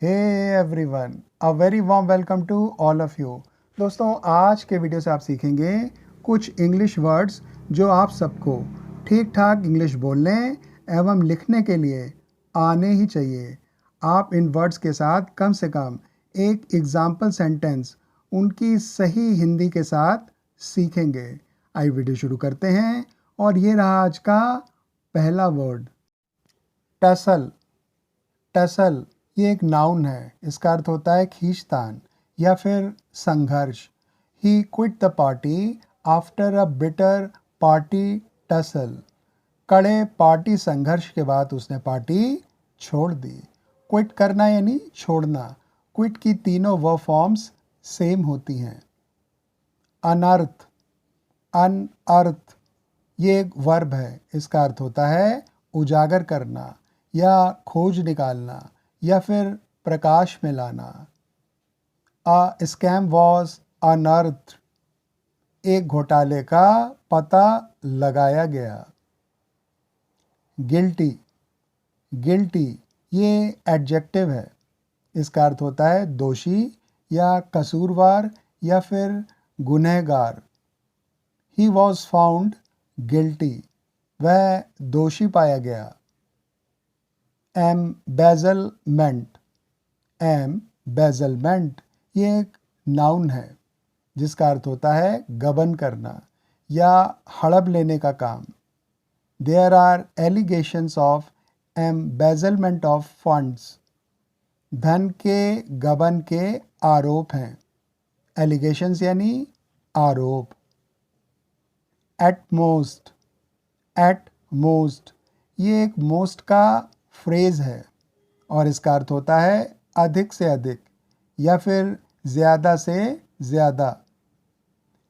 Hey everyone, a very warm welcome to all of you। दोस्तों आज के video से आप सीखेंगे कुछ इंग्लिश वर्ड्स जो आप सबको ठीक ठाक इंग्लिश बोलने एवं लिखने के लिए आने ही चाहिए। आप इन वर्ड्स के साथ कम से कम एक एग्जाम्पल सेंटेंस उनकी सही हिंदी के साथ सीखेंगे। आइए वीडियो शुरू करते हैं और ये रहा आज का पहला वर्ड, टसल। टसल ये एक नाउन है। इसका अर्थ होता है खींचतान या फिर संघर्ष। He quit the party after a bitter party tussle. कड़े पार्टी संघर्ष के बाद उसने पार्टी छोड़ दी। क्विट करना यानी छोड़ना। क्विट की तीनों वर्ब फॉर्म्स सेम होती हैं। अनर्थ, अनअर्थ ये एक वर्ब है। इसका अर्थ होता है उजागर करना या खोज निकालना या फिर प्रकाश में लाना। अ स्कैम वॉज अनअर्थड, एक घोटाले का पता लगाया गया। गिल्टी, गिल्टी ये एडजेक्टिव है। इसका अर्थ होता है दोषी या कसूरवार या फिर गुनहगार। ही वॉज फाउंड गिल्टी, वह दोषी पाया गया। एम्बेजलमेंट, एम्बेजलमेंट ये एक नाउन है जिसका अर्थ होता है गबन करना या हड़प लेने का काम। There are allegations of embezzlement of funds, धन के गबन के आरोप हैं। एलिगेशंस यानी आरोप। एटमोस्ट, एटमोस्ट ये एक मोस्ट का फ्रेज है और इसका अर्थ होता है अधिक से अधिक या फिर ज़्यादा से ज़्यादा।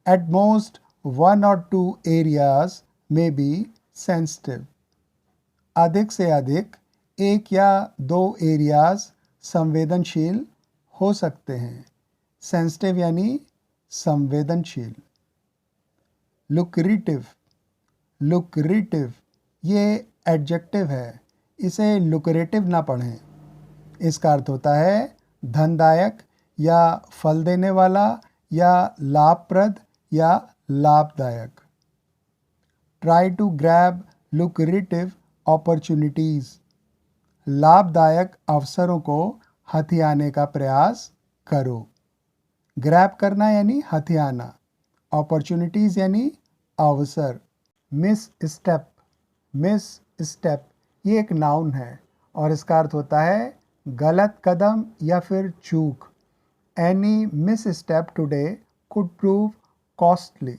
एट मोस्ट 1 or 2 एरियाज में बी सेंसिटिव, अधिक से अधिक एक या दो एरियाज संवेदनशील हो सकते हैं। सेंसिटिव यानी संवेदनशील। लुक्रेटिव, लुक्रेटिव ये एडजेक्टिव है। इसे लुक्रेटिव ना पढ़ें। इसका अर्थ होता है धनदायक या फल देने वाला या लाभप्रद या लाभदायक। Try to grab lucrative opportunities, लाभदायक अवसरों को हथियाने का प्रयास करो। ग्रैब करना यानी हथियाना, अपॉर्चुनिटीज़ यानी अवसर। मिस स्टेप, मिस स्टेप ये एक नाउन है और इसका अर्थ होता है गलत कदम या फिर चूक। Any miss step today could prove costly,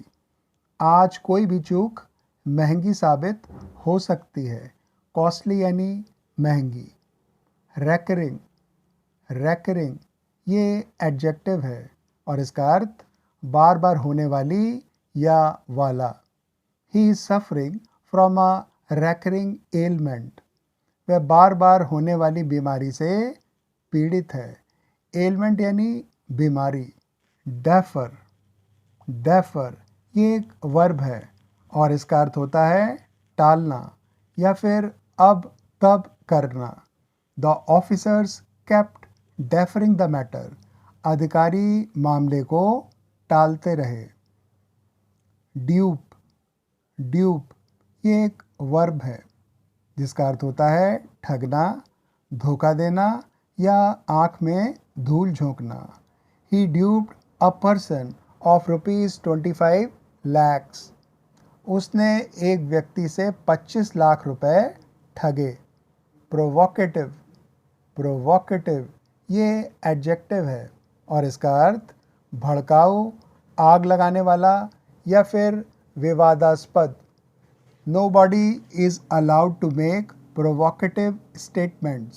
आज कोई भी चूक महंगी साबित हो सकती है। कॉस्टली यानी महंगी। रेकरिंग, रेकरिंग ये एडजेक्टिव है और इसका अर्थ बार बार होने वाली या वाला। He is suffering from a recurring ailment, वह बार बार होने वाली बीमारी से पीड़ित है। एलमेंट यानी बीमारी। डेफर, डेफर ये एक वर्ब है और इसका अर्थ होता है टालना या फिर अब तब करना। The officers kept deferring the matter, अधिकारी मामले को टालते रहे। ड्यूप, ड्यूप ये एक वर्ब है जिसका अर्थ होता है ठगना, धोखा देना या आँख में धूल झोंकना। He duped a person of ₹25 lakhs, उसने एक व्यक्ति से 25 लाख रुपए ठगे। प्रोवोकेटिव, प्रोवोकेटिव ये एडजेक्टिव है और इसका अर्थ भड़काऊ, आग लगाने वाला या फिर विवादास्पद। Nobody is allowed to make provocative statements,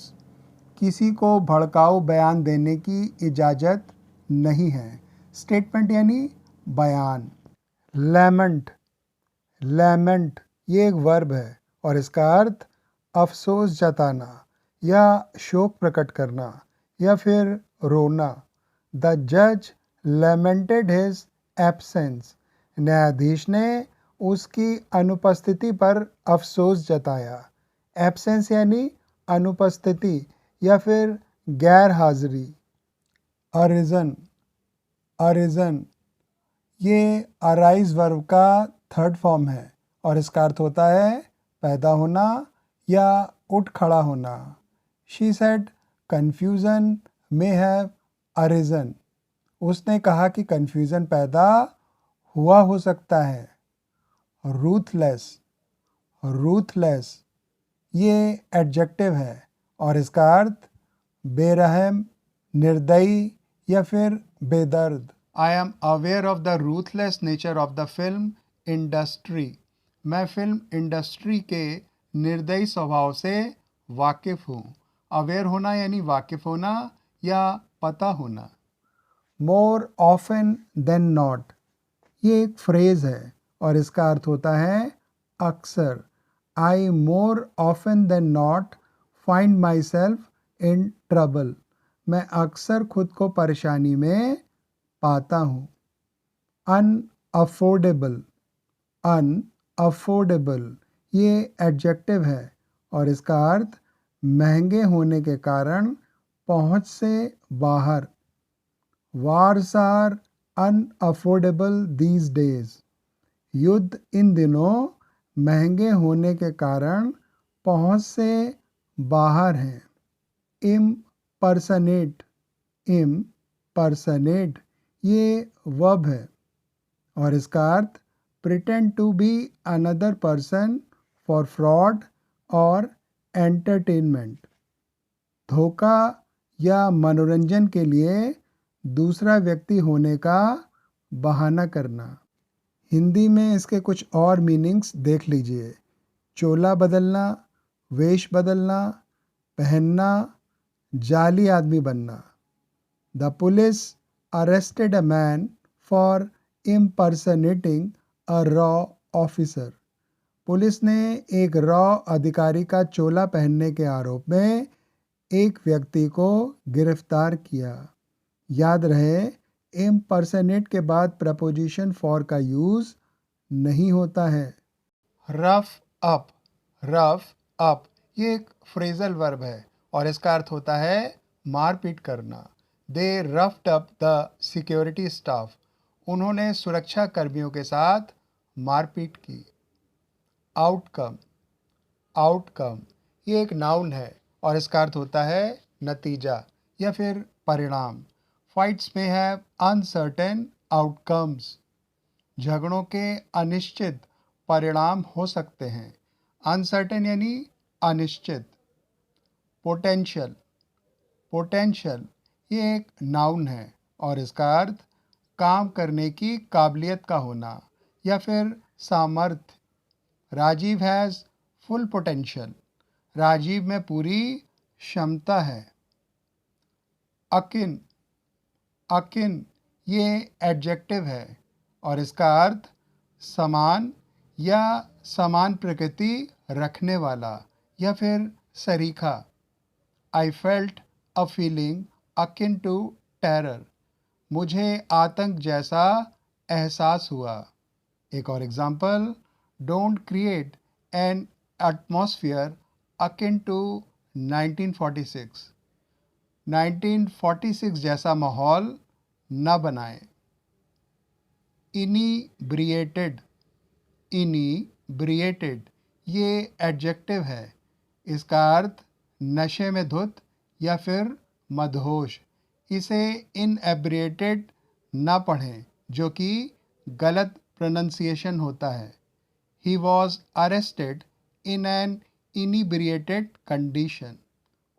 किसी को भड़काऊ बयान देने की इजाज़त नहीं है। स्टेटमेंट यानी बयान। लैमेंट, लैमेंट ये एक वर्ब है और इसका अर्थ अफसोस जताना या शोक प्रकट करना या फिर रोना। द जज लैमेंटेड हिज एब्सेंस, न्यायाधीश ने उसकी अनुपस्थिति पर अफसोस जताया। एब्सेंस यानी अनुपस्थिति या फिर गैर हाजिरी, अरिजन, अरिजन ये अराइज वर्ब का थर्ड फॉर्म है और इसका अर्थ होता है पैदा होना या उठ खड़ा होना। She said confusion may have arisen. उसने कहा कि कन्फ्यूज़न पैदा हुआ हो सकता है। रूथलेस, रूथलेस ये एडजेक्टिव है और इसका अर्थ बेरहम, निर्दयी या फिर बेदर्द। I am aware of the ruthless nature of the film industry. मैं फिल्म इंडस्ट्री के निर्दयी स्वभाव से वाकिफ़ हूँ। अवेयर होना यानी वाकिफ़ होना या पता होना। मोर ऑफन देन नॉट ये एक फ्रेज़ है और इसका अर्थ होता है अक्सर। I more often than not find myself in trouble. मैं अक्सर खुद को परेशानी में पाता हूँ। अनअफोर्डेबल, अनअफोर्डेबल ये एडजेक्टिव है और इसका अर्थ महंगे होने के कारण पहुँच से बाहर। Wars are unaffordable these days. युद्ध इन दिनों महंगे होने के कारण पहुँच से बाहर हैं। इम्पर्सनेट, इम्पर्सनेट ये वर्ब है और इसका अर्थ pretend to be another person for fraud और एंटरटेनमेंट। धोखा या मनोरंजन के लिए दूसरा व्यक्ति होने का बहाना करना। हिंदी में इसके कुछ और मीनिंग्स देख लीजिए। चोला बदलना, वेश बदलना, पहनना, जाली आदमी बनना। The police arrested a man for impersonating a raw officer. Police ने एक रॉ अधिकारी का चोला पहनने के आरोप में एक व्यक्ति को गिरफ्तार किया। याद रहे impersonate के बाद प्रपोजिशन फॉर का यूज़ नहीं होता है। रफ अप, रफ अप ये एक फ्रेजल वर्ब है और इसका अर्थ होता है मारपीट करना। दे रफ्ड अप द सिक्योरिटी स्टाफ। उन्होंने सुरक्षा कर्मियों के साथ मारपीट की। आउटकम, आउटकम ये एक नाउन है और इसका अर्थ होता है नतीजा या फिर परिणाम। फाइट्स में हैव अनसर्टेन आउटकम्स। झगड़ों के अनिश्चित परिणाम हो सकते हैं। अनसर्टेन यानी अनिश्चित। पोटेंशियल, पोटेंशियल ये एक नाउन है और इसका अर्थ काम करने की काबिलियत का होना या फिर सामर्थ्य। Rajiv has full potential. Rajiv में पूरी क्षमता है। अकिन, अकिन ये एडजेक्टिव है और इसका अर्थ समान या समान प्रकृति रखने वाला या फिर सरीखा। I felt a feeling akin to terror. मुझे आतंक जैसा एहसास हुआ। एक और example, don't create an atmosphere akin to 1946। 1946 जैसा माहौल न बनाएं। इनीब्रिएटेड, इनीब्रिएटेड ये एडजेक्टिव है। इसका अर्थ नशे में धुत या फिर मदहोश। इसे इनएब्रिएटेड ना पढ़ें जो कि गलत प्रोनंसिएशन होता है। He was arrested in an inebriated condition.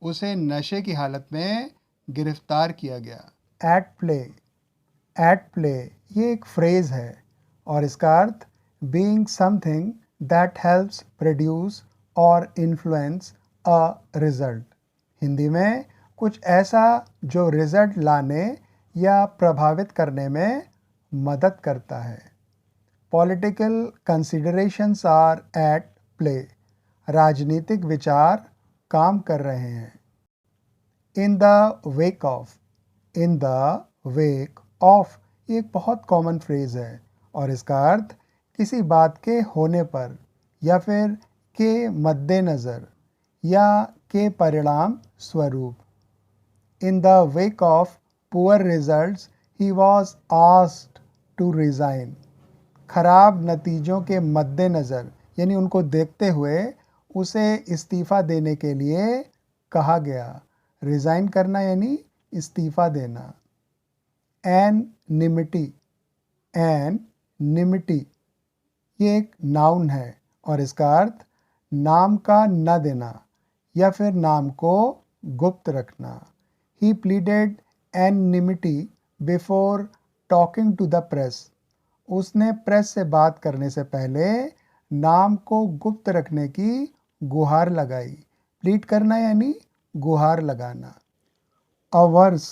उसे नशे की हालत में गिरफ्तार किया गया। एट प्ले, एट प्ले ये एक फ्रेज़ है और इसका अर्थ being something that helps produce or influence a result. Hindi में कुछ ऐसा जो रिजल्ट लाने या प्रभावित करने में मदद करता है। Political considerations are at play. राजनीतिक विचार काम कर रहे हैं। In the wake of, in the wake of ये एक बहुत कॉमन फ्रेज़ है और इसका अर्थ किसी बात के होने पर या फिर के मद्देनज़र या के परिणाम स्वरूप। In the wake of poor results, he was asked to resign. खराब नतीजों के मद्देनज़र यानी उनको देखते हुए उसे इस्तीफ़ा देने के लिए कहा गया। रिज़ाइन करना यानी इस्तीफ़ा देना। एननिमिटी, एननिमिटी ये एक नाउन है और इसका अर्थ नाम का न देना या फिर नाम को गुप्त रखना। He pleaded anonymity before talking to the press. उसने प्रेस से बात करने से पहले नाम को गुप्त रखने की गुहार लगाई। प्लीड करना यानी गुहार लगाना। अवर्स,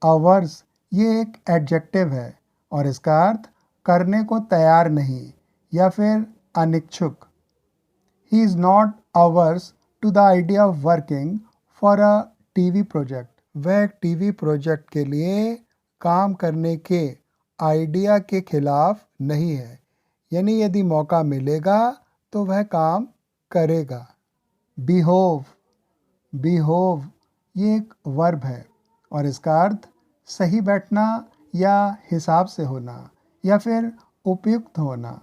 अवर्स ये एक एडजेक्टिव है और इसका अर्थ करने को तैयार नहीं या फिर अनिच्छुक। He is not averse to the idea of working for a TV project. वह एक टीवी प्रोजेक्ट के लिए काम करने के आइडिया के खिलाफ नहीं है, यानी यदि मौका मिलेगा तो वह काम करेगा। बिहोव, बिहोव ये एक वर्ब है और इसका अर्थ सही बैठना या हिसाब से होना या फिर उपयुक्त होना।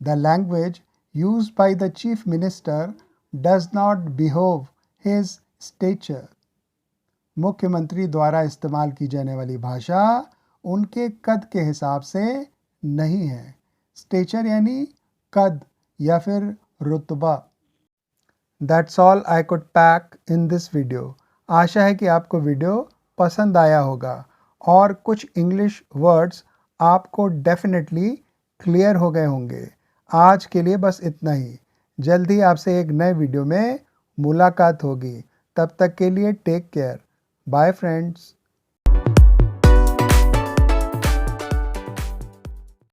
The language used by the chief minister does not behove his stature. मुख्यमंत्री द्वारा इस्तेमाल की जाने वाली भाषा उनके कद के हिसाब से नहीं है। स्टेचर यानी कद या फिर रुतबा। That's all I could pack in this video. आशा है कि आपको वीडियो पसंद आया होगा और कुछ इंग्लिश वर्ड्स आपको डेफिनेटली क्लियर हो गए होंगे। आज के लिए बस इतना ही। जल्दी आपसे एक नए वीडियो में मुलाकात होगी। तब तक के लिए टेक केयर। Bye friends.